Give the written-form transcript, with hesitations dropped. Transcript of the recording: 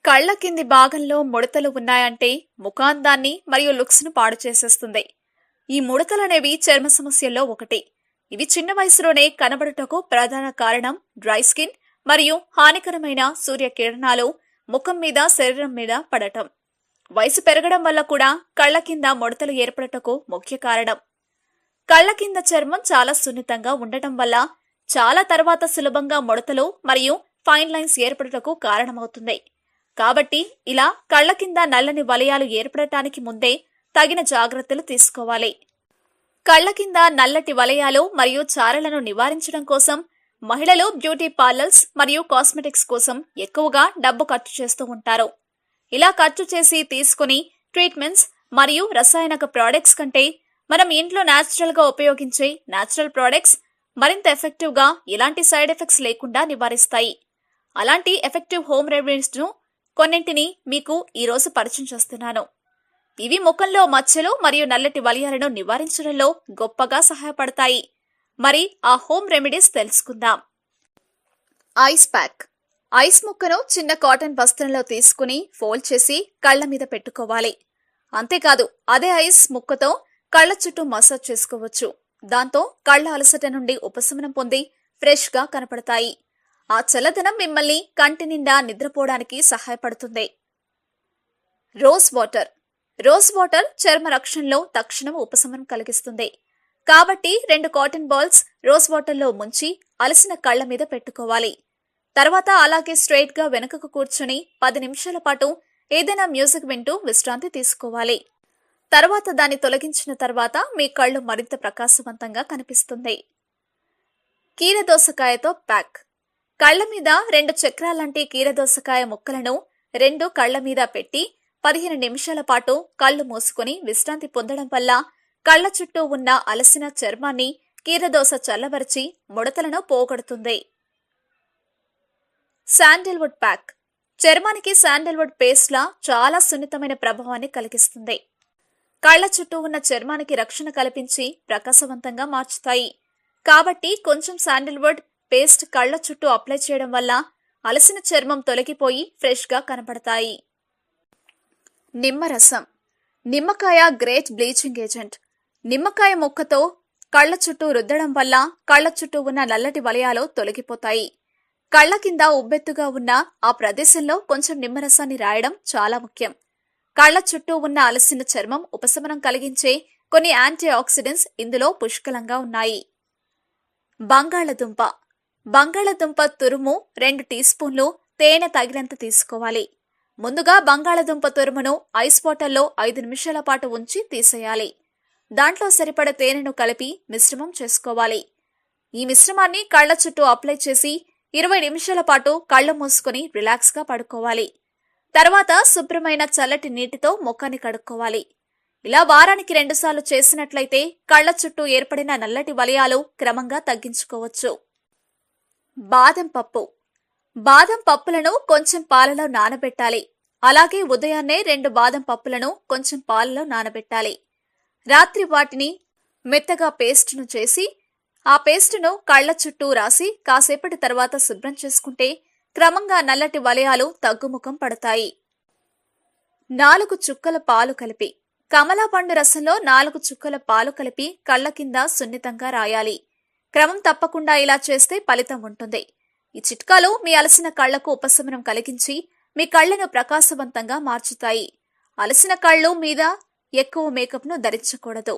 కళ్ల కింది భాగంలో ముడతలు ఉన్నాయంటే ముఖాందాన్ని మరియు లుక్స్ ను పాడు చేసేస్తుంది. ఈ ముడతలనేవి చర్మ సమస్యల్లో ఒకటి. ఇవి చిన్న వయసులోనే కనబడుటకు ప్రధాన కారణం డ్రై స్కిన్ మరియు హానికరమైన సూర్యకిరణాలు ముఖం మీద శరీరం మీద పడటం. వయసు పెరగడం వల్ల కూడా కళ్ల కింద ముడతలు ఏర్పడటకు ముఖ్య కారణం. కళ్ల కింద చర్మం చాలా సున్నితంగా ఉండటం వల్ల చాలా తర్వాత సులభంగా ముడతలు మరియు ఫైన్ లైన్స్ ఏర్పడటకు కారణమవుతుంది. కాబట్టి ఇలా కళ్ల కింద నల్లని వలయాలు ఏర్పడటానికి ముందే తగిన జాగ్రత్తలు తీసుకోవాలి. కళ్ల కింద నల్లటి వలయాలు మరియు చారలను నివారించడం కోసం మహిళలు బ్యూటీ పార్లర్స్ మరియు కాస్మెటిక్స్ కోసం ఎక్కువగా డబ్బు ఖర్చు చేస్తూ ఉంటారు. ఇలా ఖర్చు చేసి తీసుకుని ట్రీట్మెంట్స్ మరియు రసాయనిక ప్రొడక్ట్స్ కంటే మనం ఇంట్లో న్యాచురల్ గా ఉపయోగించే న్యాచురల్ ప్రొడక్ట్స్ మరింత ఎఫెక్టివ్ గా ఎలాంటి సైడ్ ఎఫెక్ట్స్ లేకుండా నివారిస్తాయి. అలాంటి ఎఫెక్టివ్ హోమ్ రెమెడీస్ ను కొన్నింటిని మీకు ఈ రోజు పరిచయం చేస్తున్నాను. ఇవి ముఖంలో మచ్చలు మరియు నల్లటి వలయాలను నివారించడంలో గొప్పగా సహాయపడతాయి. మరి ఆ హోమ్ రెమెడీస్ తెలుసుకుందాం. Ice pack. ఐస్ ముక్కను చిన్న కాటన్ వస్త్రంలో తీసుకుని ఫోల్డ్ చేసి కళ్ల మీద పెట్టుకోవాలి. అంతేకాదు అదే ఐస్ ముక్కతో కళ్ల చుట్టూ మసాజ్ చేసుకోవచ్చు. దాంతో కళ్ల అలసట నుండి ఉపశమనం పొంది ఫ్రెష్ గా కనపడతాయి. ఆ చల్లదనం మిమ్మల్ని కంటి నిండా నిద్రపోవడానికి సహాయపడుతుంది. Rose water. రోజ్ వాటర్ చర్మ రక్షణలో తక్షణం ఉపశమనం కలిగిస్తుంది. కాబట్టి 2 కాటన్ బాల్స్ రోజ్ వాటర్ లో ముంచి అలసిన కళ్ల మీద పెట్టుకోవాలి. తర్వాత అలాగే స్ట్రైట్ గా వెనుకకు కూర్చుని 10 నిమిషాల పాటు ఏదైనా మ్యూజిక్ వింటూ విశ్రాంతి తీసుకోవాలి. తర్వాత దాన్ని తొలగించిన తర్వాత మీ కళ్ళు మరింత ప్రకాశవంతంగా కనిపిస్తుంది. కీరదోసకాయతో ప్యాక్. కళ్ల మీద 2 చక్రాలంటి కీరదోసకాయ ముక్కలను 2 కళ్ల మీద పెట్టి 15 నిమిషాల పాటు కళ్ళు మూసుకుని విశ్రాంతి పొందడం వల్ల కళ్ల చుట్టూ ఉన్న అలసిన చర్మాన్ని కీరదోస చల్లబరిచి ముడతలను పోగొడుతుంది. శాండిల్వుడ్ ప్యాక్. చర్మానికి శాండిల్వుడ్ పేస్ట్ లా చాలా సున్నితమైన ప్రభావాన్ని కలిగిస్తుంది. కళ్ల చుట్టూ ఉన్న చర్మానికి రక్షణ కల్పించి ప్రకాశవంతంగా మార్చుతాయి. కాబట్టి కొంచెం శాండిల్వుడ్ పేస్ట్ కళ్ల చుట్టూ అప్లై చేయడం వల్ల అలసిన చర్మం తొలగిపోయి ఫ్రెష్ గా కనపడతాయి. నిమ్మరసం. నిమ్మకాయ గ్రేట్ బ్లీచింగ్ ఏజెంట్. నిమ్మకాయ ముక్కతో కళ్ల చుట్టూ రుద్దడం వల్ల కళ్ల చుట్టూ ఉన్న నల్లటి వలయాలు తొలగిపోతాయి. కళ్ల కింద ఉబ్బెత్తుగా ఉన్న ఆ ప్రదేశంలో కొంచెం నిమ్మరసాన్ని రాయడం చాలా ముఖ్యం. కళ్ల చుట్టూ ఉన్న అలసిన చర్మం ఉపశమనం కలిగించే కొన్ని యాంటీ ఆక్సిడెంట్స్ ఇందులో పుష్కలంగా ఉన్నాయి. బంగాళదుంప. బంగాళదుంప తురుము 2 టీ స్పూన్లు తేనె తగినంత తీసుకోవాలి. ముందుగా బంగాళదుంప తురుమును ఐస్ వాటర్లో 5 నిమిషాల పాటు ఉంచి తీసేయాలి. దాంట్లో సరిపడ తేనెను కలిపి మిశ్రమం చేసుకోవాలి. ఈ మిశ్రమాన్ని కళ్ల చుట్టూ అప్లై చేసి 20 నిమిషాల పాటు కళ్ళు మూసుకుని రిలాక్స్ గా పడుకోవాలి. తర్వాత శుభ్రమైన చల్లటి నీటితో ముఖాన్ని కడుక్కోవాలి. ఇలా వారానికి 2 సార్లు చేసినట్లయితే కళ్ల చుట్టూ ఏర్పడిన నల్లటి వలయాలు క్రమంగా తగ్గించుకోవచ్చు. బాదం పప్పు. బాదం పప్పులను కొంచెం పాలలో నానబెట్టాలి. అలాగే ఉదయాన్నే 2 బాదం పప్పులను కొంచెం పాలలో నానబెట్టాలి. రాత్రి వాటిని మెత్తగా పేస్టును చేసి ఆ పేస్టును కళ్ల చుట్టూ రాసి కాసేపటి తర్వాత శుభ్రం చేసుకుంటే క్రమంగా నల్లటి వలయాలు తగ్గుముఖం పడతాయి. 4 చుక్కల పాలు కలిపి. కమలా పండు రసంలో 4 చుక్కల పాలు కలిపి కళ్ల కింద సున్నితంగా రాయాలి. క్రమం తప్పకుండా ఇలా చేస్తే ఫలితం ఉంటుంది. ఈ చిట్కాలు మీ అలసిన కళ్లకు ఉపశమనం కలిగించి మీ కళ్లను ప్రకాశవంతంగా మార్చుతాయి. అలసిన కళ్ళు మీద ఎక్కువ మేకప్ ను ధరించకూడదు.